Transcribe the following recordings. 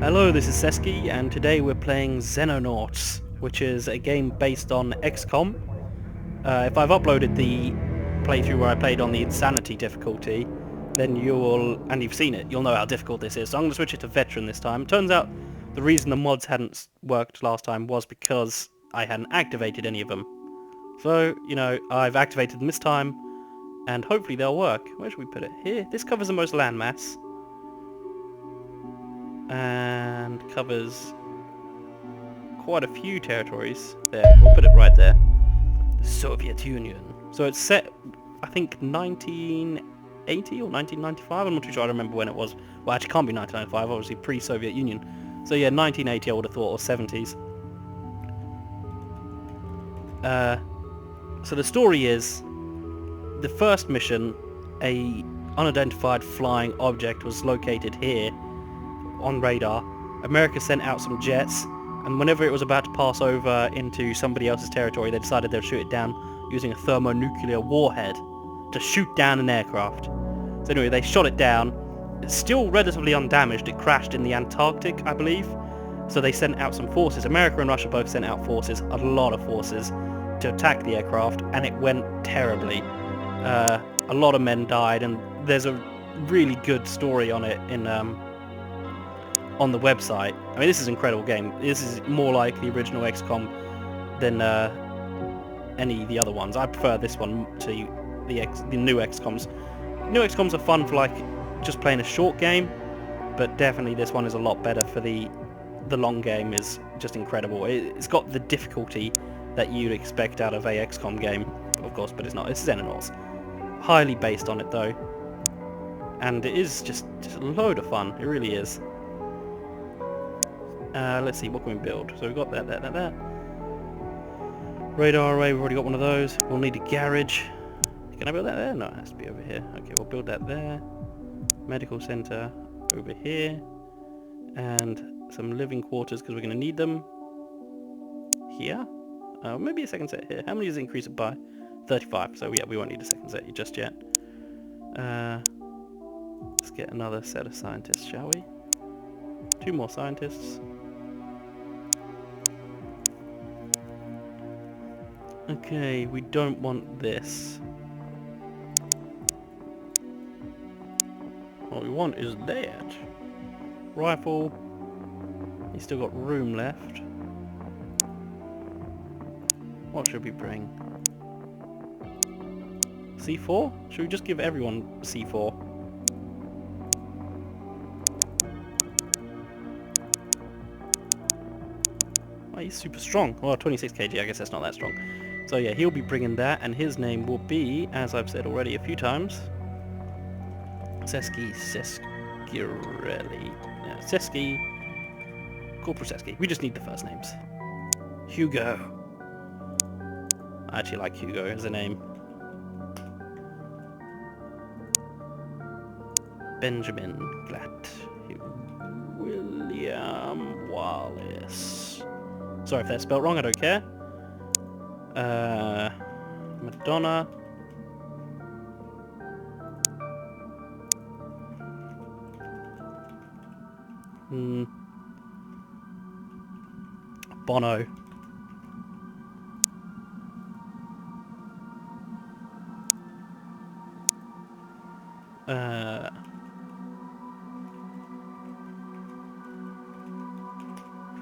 Hello, this is Seski, and today we're playing Xenonauts, which is a game based on XCOM. If I've uploaded the playthrough where I played on the Insanity difficulty, then and you've seen it, you'll know how difficult this is. So I'm going to switch it to Veteran this time. Turns out the reason the mods hadn't worked last time was because I hadn't activated any of them. So, I've activated them this time, and hopefully they'll work. Where should we put it? Here. This covers the most landmass. And covers quite a few territories. There, we'll put it right there. The Soviet Union. So it's set, I think, 1980 or 1995. I'm not too sure. I don't remember when it was. Well, actually, it can't be 1995. Obviously, pre-Soviet Union. So yeah, 1980 I would have thought, or 70s. So the story is, the first mission, a unidentified flying object was located here on radar. America sent out some jets, and whenever it was about to pass over into somebody else's territory, they decided they'd shoot it down using a thermonuclear warhead to shoot down an aircraft. So anyway, they shot it down. It's still relatively undamaged. It crashed in the Antarctic, I believe. So they sent out some forces. America and Russia both sent out forces, a lot of forces, to attack the aircraft, and it went terribly. A lot of men died, and there's a really good story on it in on the website. I mean, this is an incredible game. This is more like the original XCOM than any of the other ones. I prefer this one to the new XCOMs. New XCOMs are fun for like just playing a short game, but definitely this one is a lot better for the long game. Is just incredible. It's got the difficulty that you'd expect out of a XCOM game, of course, but it's not. It's Xenonauts. Highly based on it though, and it is just a load of fun. It really is. Let's see, what can we build? So we've got that. Radar array, we've already got one of those. We'll need a garage. Can I build that there? No, it has to be over here. Okay, we'll build that there. Medical center over here. And some living quarters, because we're going to need them. Here. Maybe a second set here. How many does it increase it by? 35. So yeah, we won't need a second set just yet. Let's get another set of scientists, shall we? 2 more scientists. Okay, we don't want this. What we want is that. Rifle. You still got room left. What should we bring? C4? Should we just give everyone C4? Oh, he's super strong. Well, 26 kg, I guess that's not that strong. So yeah, he'll be bringing that, and his name will be, as I've said already a few times, Seski Seskirelli. Yeah, Seski. Corporal Seski. We just need the first names. Hugo. I actually like Hugo as a name. Benjamin Glatt. William Wallace. Sorry if that's spelled wrong, I don't care. Madonna. Bono.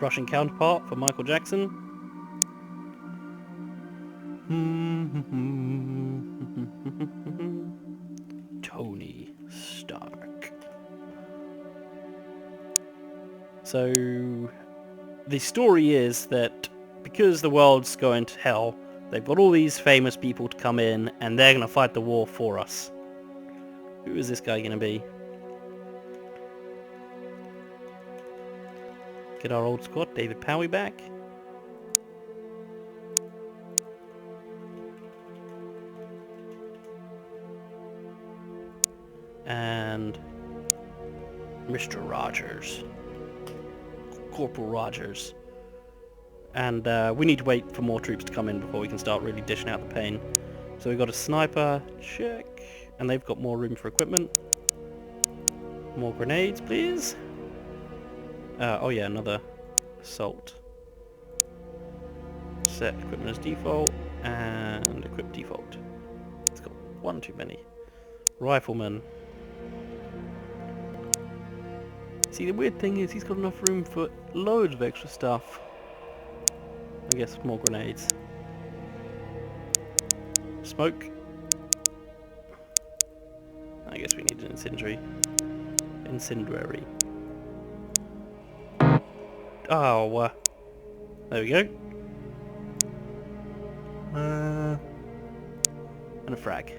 Russian counterpart for Michael Jackson. Tony Stark. So the story is that because the world's going to hell, they've got all these famous people to come in, and they're going to fight the war for us. Who is this guy going to be? Get our old squad, David Powie back. And Mr. Rogers. Corporal Rogers. And we need to wait for more troops to come in before we can start really dishing out the pain. So we've got a sniper, check. And they've got more room for equipment. More grenades, please. Oh yeah, another assault. Set equipment as default and equip default. It's got one too many. Rifleman. See, the weird thing is he's got enough room for loads of extra stuff. I guess more grenades. Smoke. I guess we need an incendiary. Incendiary. Oh, there we go. And a frag.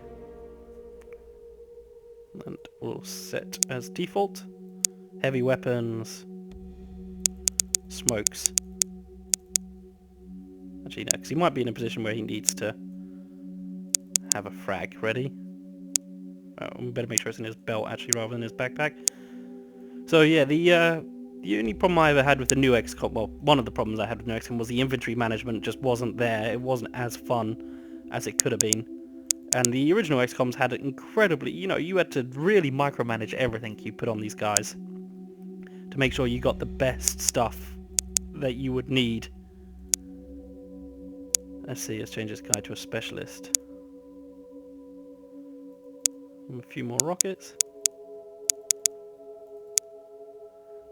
And we'll set as default. Heavy weapons. Smokes. Actually, no, because he might be in a position where he needs to have a frag ready. Oh, we better make sure it's in his belt actually rather than his backpack. So yeah, the only problem I ever had with the new XCOM, well, one of the problems I had with new XCOM was the inventory management just wasn't there. It wasn't as fun as it could have been. And the original XCOMs had it incredibly, you had to really micromanage everything you put on these guys to make sure you got the best stuff that you would need. Let's see, let's change this guy to a specialist. A few more rockets.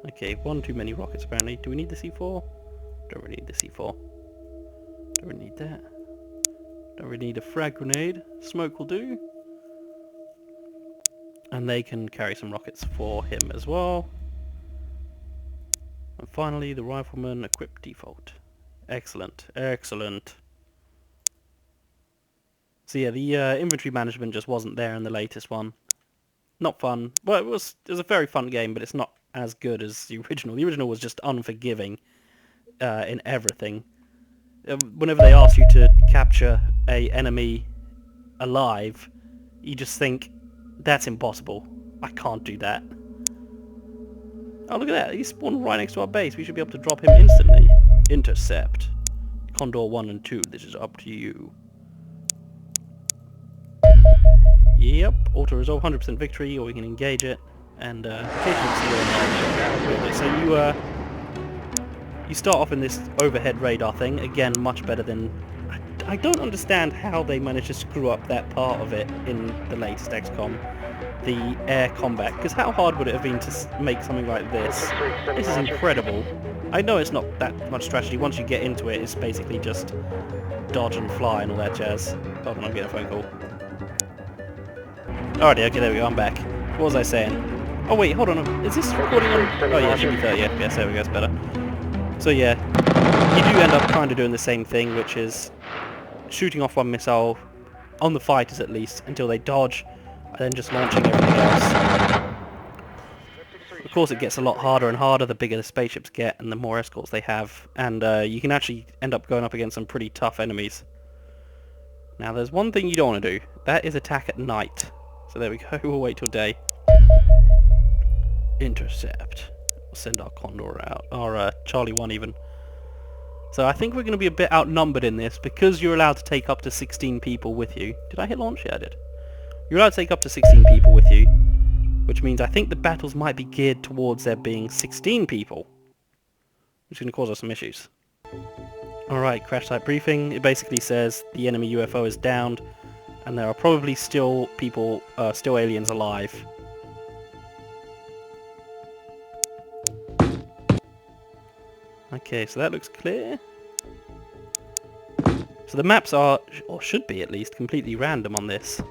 Okay, one too many rockets apparently. Do we need the C4? Don't really need the C4. Don't really need that. Don't really need a frag grenade. Smoke will do. And they can carry some rockets for him as well. And finally, the rifleman equip default. Excellent, excellent. So yeah, the inventory management just wasn't there in the latest one. Not fun. Well, it was a very fun game, but it's not as good as the original. The original was just unforgiving in everything. Whenever they ask you to capture a enemy alive, you just think, that's impossible. I can't do that. Oh, look at that. He spawned right next to our base. We should be able to drop him instantly. Intercept. Condor 1 and 2. This is up to you. Yep. Auto-resolve 100% victory, or we can engage it. And occasionally see. So you start off in this overhead radar thing. Again, much better than... I don't understand how they managed to screw up that part of it in the latest XCOM. The air combat, because how hard would it have been to make something like this? This is incredible. I know it's not that much strategy. Once you get into it, it's basically just dodge and fly and all that jazz. Hold on, I'm getting a phone call. Alrighty, okay, there we go, I'm back. What was I saying? Oh wait, hold on, is this recording on... Oh yeah, it should be 30 FPS, there we go, it's better. So yeah, you do end up kind of doing the same thing, which is shooting off one missile, on the fighters at least, until they dodge, and then just launching everything else. Of course it gets a lot harder and harder the bigger the spaceships get and the more escorts they have, and you can actually end up going up against some pretty tough enemies. Now there's one thing you don't want to do, that is attack at night. So there we go, we'll wait till day. Intercept. We'll send our Condor out, our Charlie 1 even. So I think we're going to be a bit outnumbered in this, because you're allowed to take up to 16 people with you. Did I hit launch? Yeah, I did. You're allowed to take up to 16 people with you, which means I think the battles might be geared towards there being 16 people, which is going to cause us some issues. Alright, crash site briefing. It basically says the enemy UFO is downed, and there are probably still people, still aliens alive. Okay, so that looks clear. So the maps are, or should be at least, completely random on this.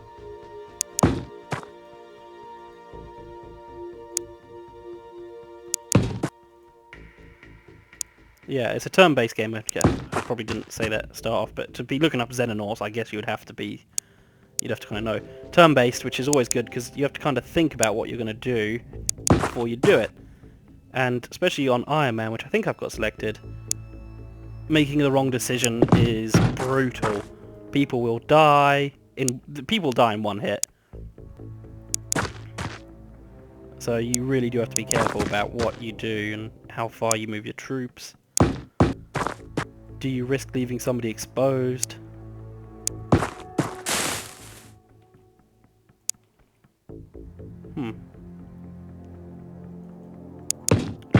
Yeah, it's a turn-based game. I probably didn't say that to start off, but to be looking up Xenonauts, I guess you'd have to kind of know. Turn-based, which is always good, because you have to kind of think about what you're going to do before you do it. And especially on Iron Man, which I think I've got selected, making the wrong decision is brutal. People will die in one hit. So you really do have to be careful about what you do and how far you move your troops. Do you risk leaving somebody exposed?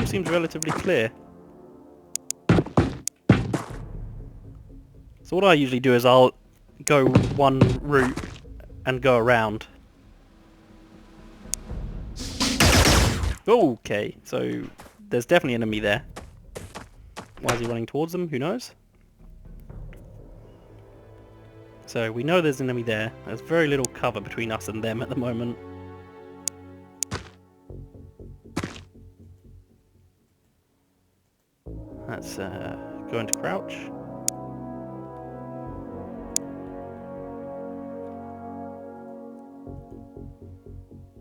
all seems relatively clear. So what I usually do is I'll go one route and go around. Okay, so there's definitely an enemy there. Why is he running towards them? Who knows? So we know there's an enemy there. There's very little cover between us and them at the moment. Let's go into crouch.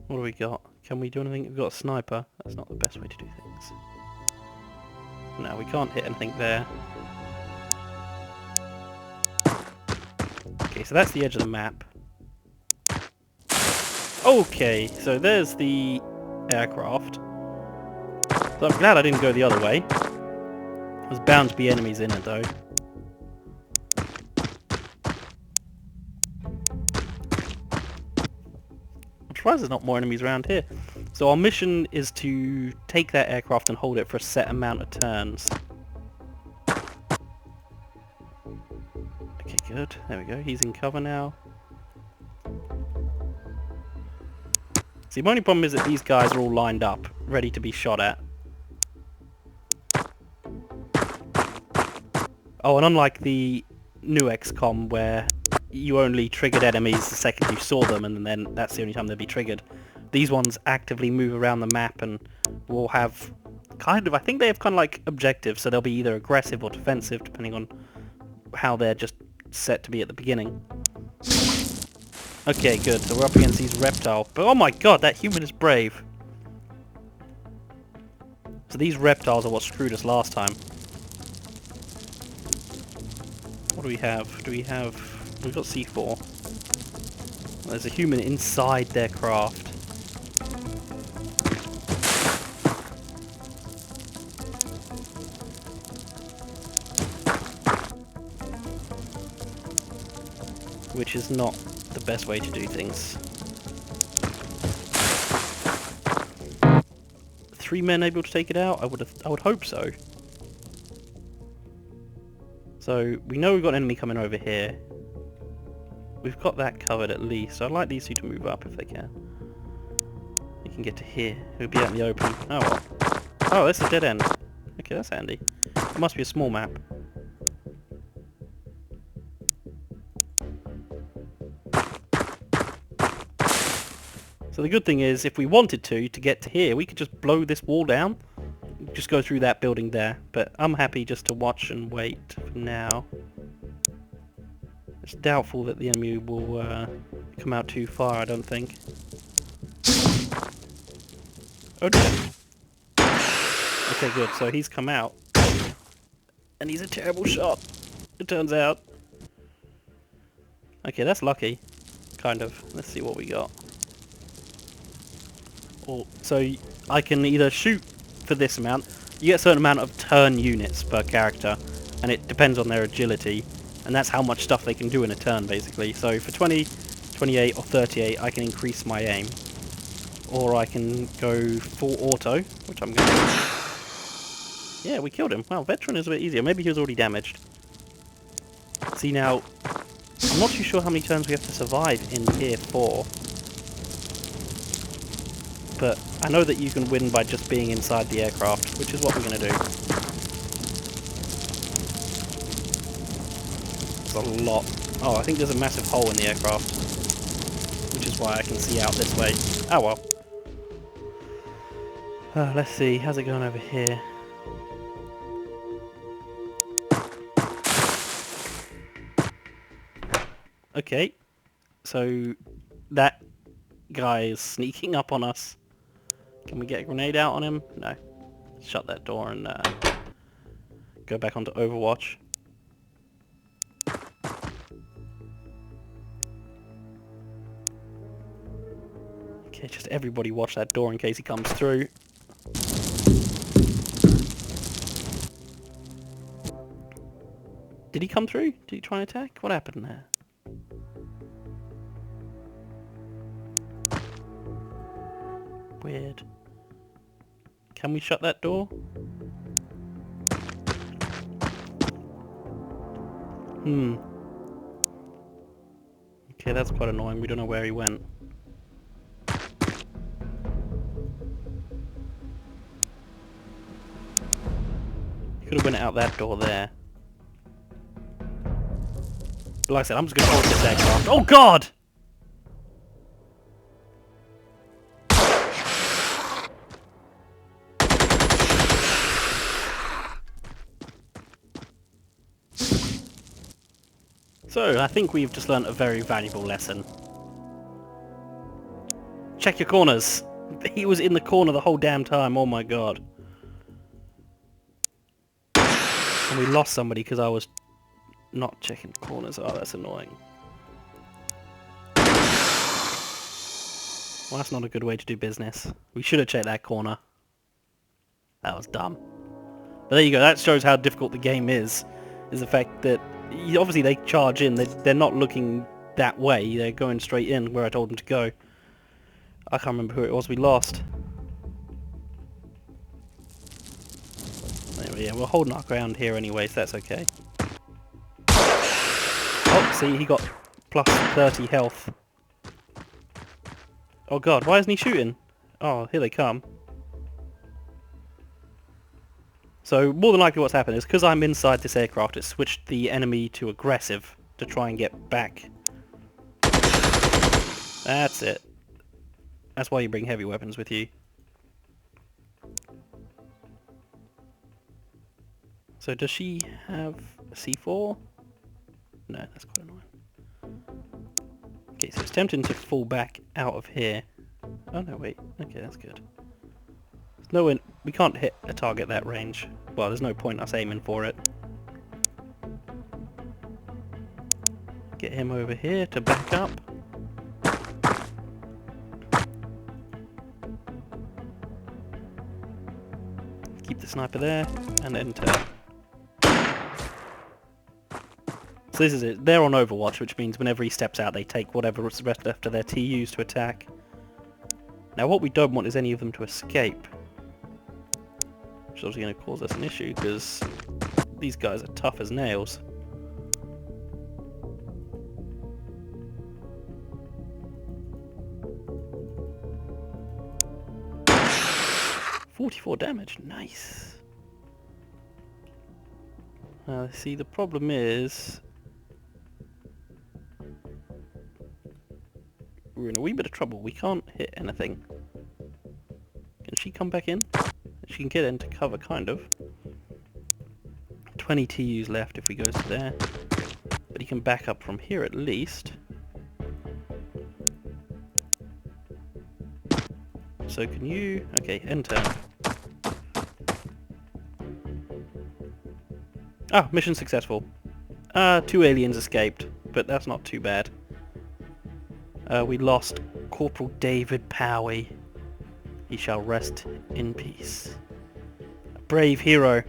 What do we got? Can we do anything? We've got a sniper. That's not the best way to do things. No, we can't hit anything there. Okay, so that's the edge of the map. Okay, so there's the aircraft. So I'm glad I didn't go the other way. There's bound to be enemies in it though. I'm surprised there's not more enemies around here. So our mission is to take that aircraft and hold it for a set amount of turns. Okay, good. There we go. He's in cover now. See, my only problem is that these guys are all lined up, ready to be shot at. Oh, and unlike the new XCOM where you only triggered enemies the second you saw them and then that's the only time they'll be triggered, these ones actively move around the map and will have kind of, I think they have kind of like objectives, so they'll be either aggressive or defensive depending on how they're just set to be at the beginning. Okay, good, so we're up against these reptiles. But oh my god, that human is brave. So these reptiles are what screwed us last time. What do we have? We've got C4. There's a human inside their craft. Which is not the best way to do things. 3 men able to take it out? I would hope so. So we know we've got an enemy coming over here. We've got that covered at least. So I'd like these two to move up if they can. You can get to here. We'll be out in the open. Oh well. Oh, that's a dead end. Okay, that's handy. It must be a small map. So the good thing is, if we wanted to get to here, we could just blow this wall down. Just go through that building there. But I'm happy just to watch and wait for now. It's doubtful that the enemy will come out too far, I don't think. Oh dear. Okay, good. So he's come out. And he's a terrible shot, it turns out. Okay, that's lucky. Kind of. Let's see what we got. So I can either shoot for this amount. You get a certain amount of turn units per character, and it depends on their agility, and that's how much stuff they can do in a turn, basically. So for 20, 28, or 38, I can increase my aim. Or I can go full auto, which I'm going to do. Yeah, we killed him. Well, veteran is a bit easier. Maybe he was already damaged. See, now, I'm not too sure how many turns we have to survive in Tier 4. But I know that you can win by just being inside the aircraft, which is what we're going to do. There's a lot. Oh, I think there's a massive hole in the aircraft, which is why I can see out this way. Oh well. Let's see, how's it going over here? Okay, so that guy is sneaking up on us. Can we get a grenade out on him? No. Shut that door and go back onto Overwatch. Okay, just everybody watch that door in case he comes through. Did he come through? Did he try and attack? What happened there? Weird. Can we shut that door? Okay, that's quite annoying. We don't know where he went. He could have went out that door there. But like I said, I'm just going to hold this aircraft. Oh god! So, I think we've just learnt a very valuable lesson. Check your corners. He was in the corner the whole damn time, oh my god. And we lost somebody because I was not checking corners. Oh, that's annoying. Well, that's not a good way to do business. We should have checked that corner. That was dumb. But there you go, that shows how difficult the game is the fact that obviously they charge in, they're not looking that way, they're going straight in where I told them to go. I can't remember who it was we lost. Anyway, yeah, we're holding our ground here anyway, so that's okay. Oh, see, he got plus 30 health. Oh god, why isn't he shooting? Oh, here they come. So, more than likely what's happened is, because I'm inside this aircraft, it switched the enemy to aggressive to try and get back. That's it. That's why you bring heavy weapons with you. So does she have a C4? No, that's quite annoying. Okay, so it's tempting to fall back out of here. Oh no, wait. Okay, that's good. No, we can't hit a target that range. Well, there's no point us aiming for it. Get him over here to back up. Keep the sniper there, and then turn. So this is it. They're on Overwatch, which means whenever he steps out, they take whatever's left of their TUs to attack. Now what we don't want is any of them to escape. Which is obviously going to cause us an issue, because these guys are tough as nails. .44 damage, nice. See, the problem is we're in a wee bit of trouble. We can't hit anything. Can she come back in? She can get into cover, kind of. 20 TUs left if we go to there. But he can back up from here at least. So can you... Okay, enter. Ah, mission successful. 2 aliens escaped, but that's not too bad. We lost Corporal David Powie. He shall rest in peace. A brave hero.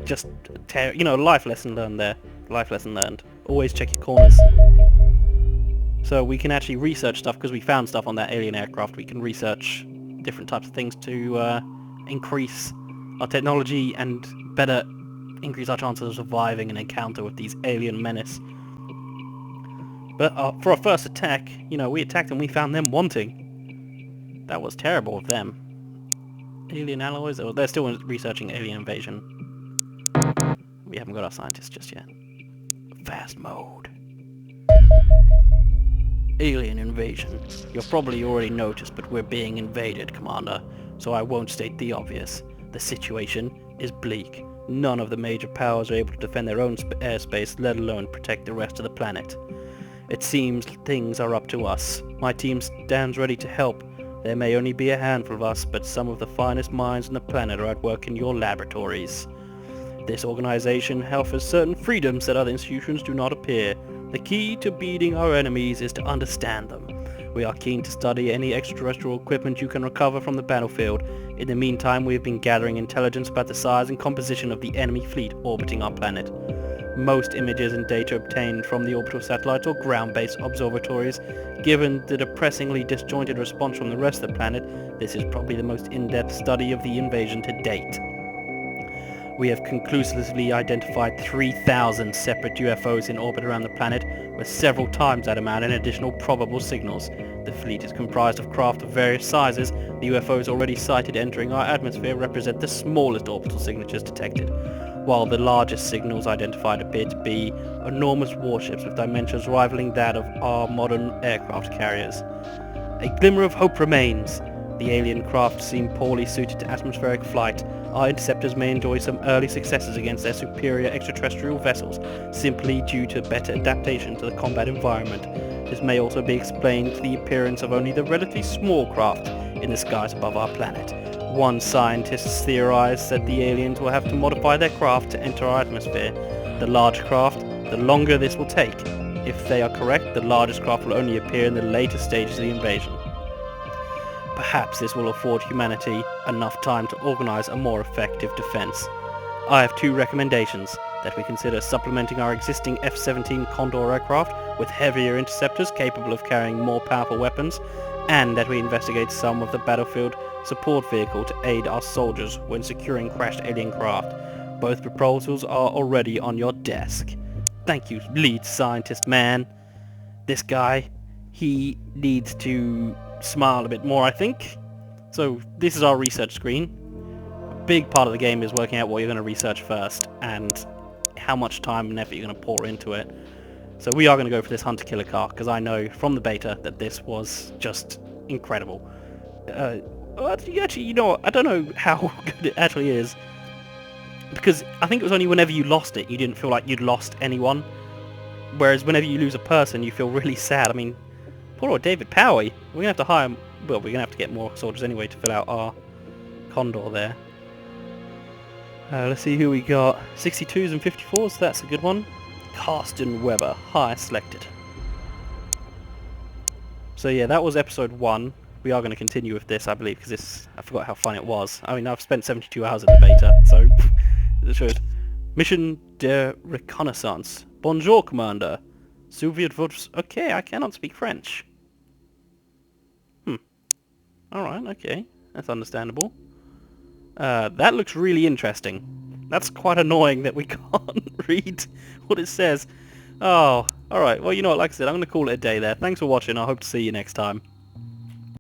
Just, life lesson learned there. Life lesson learned. Always check your corners. So we can actually research stuff, because we found stuff on that alien aircraft. We can research different types of things to increase our technology and better increase our chances of surviving an encounter with these alien menace. But for our first attack, we attacked and we found them wanting. That was terrible of them. Alien alloys? Oh, they're still researching alien invasion. We haven't got our scientists just yet. Fast mode. Alien invasion. You've probably already noticed, but we're being invaded, Commander. So I won't state the obvious. The situation is bleak. None of the major powers are able to defend their own airspace, let alone protect the rest of the planet. It seems things are up to us. My team stands ready to help. There may only be a handful of us, but some of the finest minds on the planet are at work in your laboratories. This organization offers certain freedoms that other institutions do not appear. The key to beating our enemies is to understand them. We are keen to study any extraterrestrial equipment you can recover from the battlefield. In the meantime, we have been gathering intelligence about the size and composition of the enemy fleet orbiting our planet. most images and data obtained from the orbital satellites or ground-based observatories. Given the depressingly disjointed response from the rest of the planet, this is probably the most in-depth study of the invasion to date. We have conclusively identified 3,000 separate UFOs in orbit around the planet, with several times that amount in additional probable signals. The fleet is comprised of craft of various sizes. The UFOs already sighted entering our atmosphere represent the smallest orbital signatures detected, while the largest signals identified appear to be enormous warships with dimensions rivaling that of our modern aircraft carriers. A glimmer of hope remains. The alien craft seem poorly suited to atmospheric flight. Our interceptors may enjoy some early successes against their superior extraterrestrial vessels, simply due to better adaptation to the combat environment. This may also be explained to the appearance of only the relatively small craft in the skies above our planet. One scientist theorized that the aliens will have to modify their craft to enter our atmosphere. The large craft, the longer this will take. If they are correct, the largest craft will only appear in the later stages of the invasion. Perhaps this will afford humanity enough time to organize a more effective defense. I have two recommendations: that we consider supplementing our existing F-17 Condor aircraft with heavier interceptors capable of carrying more powerful weapons, and that we investigate some of the battlefield support vehicle to aid our soldiers when securing crashed alien craft. Both proposals are already on your desk. Thank you, lead scientist man. This guy, he needs to smile a bit more, I think. So this is our research screen. A big part of the game is working out what you're going to research first and how much time and effort you're going to pour into it. So we are going to go for this hunter-killer car because I know from the beta that this was just incredible. Actually, you know what? I don't know how good it actually is, because I think it was only whenever you lost it you didn't feel like you'd lost anyone, whereas whenever you lose a person you feel really sad. I mean, poor old David Powie. We're going to have to hire him. Well, we're going to have to get more soldiers anyway to fill out our Condor there. Let's see who we got. 62s and 54s, that's a good one. Carsten Weber, hire selected. So yeah, that was episode 1. We are going to continue with this, I believe, because I forgot how fun it was. I mean, I've spent 72 hours in the beta, so it should. Mission de reconnaissance. Bonjour, Commander. Okay, I cannot speak French. Alright, okay. That's understandable. That looks really interesting. That's quite annoying that we can't read what it says. Oh, alright. Well, you know what, like I said, I'm going to call it a day there. Thanks for watching. I hope to see you next time.